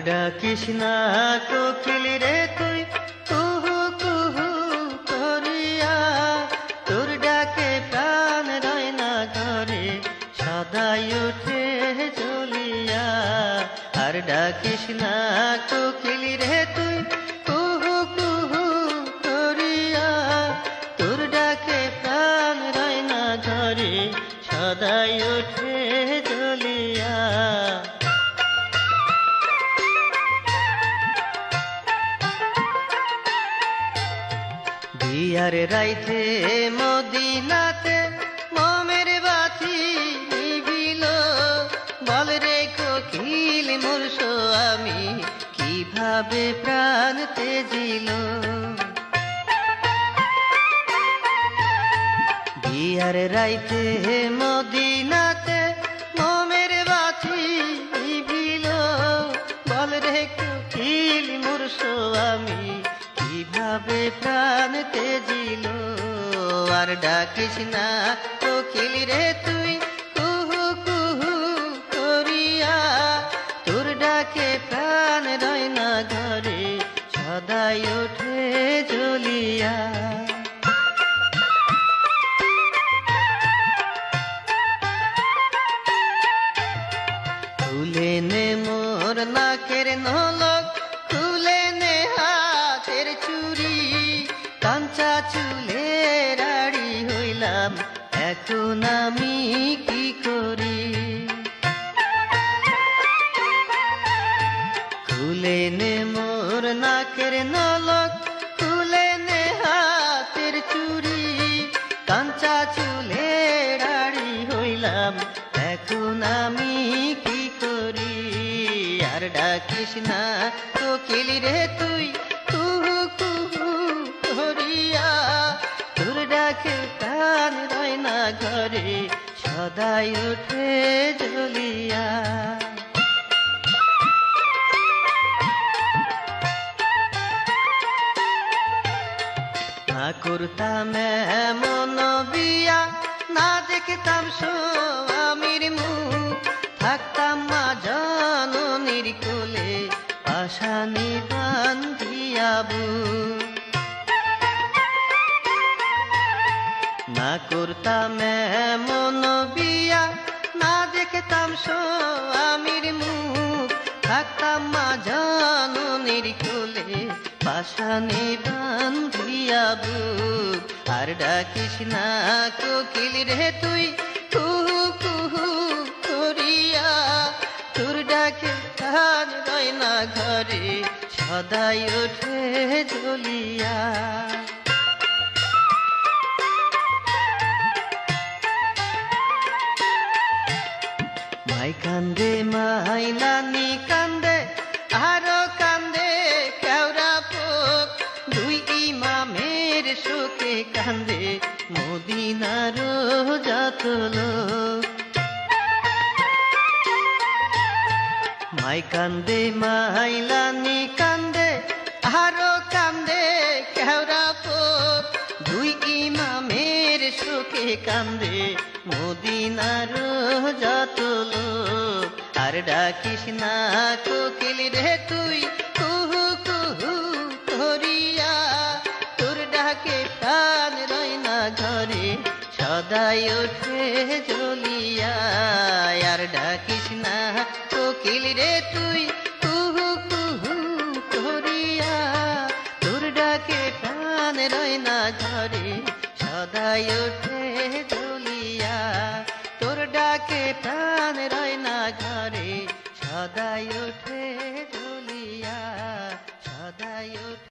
ডাকিস না কোকিল রে তুই কুহু কুহু করিয়া, তোর ডাকে প্রাণ রয় না ঘরে সদাই উঠে জ্বলিয়া। আর ডাকিস না কোকিল রে তুই কুহু কুহু করিয়া, তোর ডাকে প্রাণ রয় না ঘরে সদাই উঠে জ্বলিয়া। বিয়ার রাইতে মদিনাতে মোমের বাতি নিভিল, বল রে কোকিল মোর স্বামী কিভাবে প্রাণ তেজিল। বিয়ার রাইতে মদিনাতে মোমের বাতি নিভিল, বল রে কোকিল মোর স্বামী কিভাবে প্রাণ তেজিল। আর ডাকিস না কোকিল রে তুই কুহু কুহু করিয়া, তোর ডাকে প্রাণ রয় না ঘরে সদাই ওঠে জ্বলিয়া। খুলে নে মোর নাকের নলক, খুলে নে হাতের চুড়ি, কাঞ্চা চুলে রাড়ি হইলাম এখন আমি কি করি। খুলে নে মোর নাকের নলক, খুলে নে হাতের চুড়ি, কাঞ্চা চুলে রাড়ি হইলাম এখন আমি কি করি। আর ডাকিস না কোকিল রে তুই কুহু কুহু করিয়া, তোর ডাকে প্রাণ রয় না ঘরে সদাই ওঠে জ্বলিয়া। না করতাম এমন বিয়া, না দেখতাম স্বামীর মুখ, থাকতাম মা জননীর কোলে পাশানি বান্ধিয়া বুক। না করতাম এমন বিয়া, না দেখতাম স্বামীর মুখ, থাকতাম মা জননীর কোলে পাশানি বান্ধিয়া বুক। আর ডাকিস না কোকিল রে তুই কুহু কুহু করিয়া, তোর ডাকে প্রাণ রয় না ঘরে সদাই ওঠে জ্বলিয়া। মাই কান্দে মাইলানি কান্দে, আরো কান্দে কেওড়া পোক, দুই ইমামের শোকে কান্দে মদিনার যত লোক। মাই কান্দে মাইলানি কান্দে, আরো কান্দে কেওড়া পোক, দুই ইমামের শোকে কান্দে মদিনার যত লোক। আর ডাকিস না কোকিল রে তুই কুহু কুহু করিয়া, তোর ডাকে প্রাণ রয় না ঘরে সদাই ওঠে জ্বলিয়া। আর ডাকিস না কোকিল রে তুই কুহু কুহু করিয়া, তোর ডাকে প্রাণ রয় না ঘরে সদাই ওঠে জ্বলিয়া। তোর ডাকে প্রাণ রয় না ঘরে সদাই ওঠে জ্বলিয়া, সদাই ওঠে।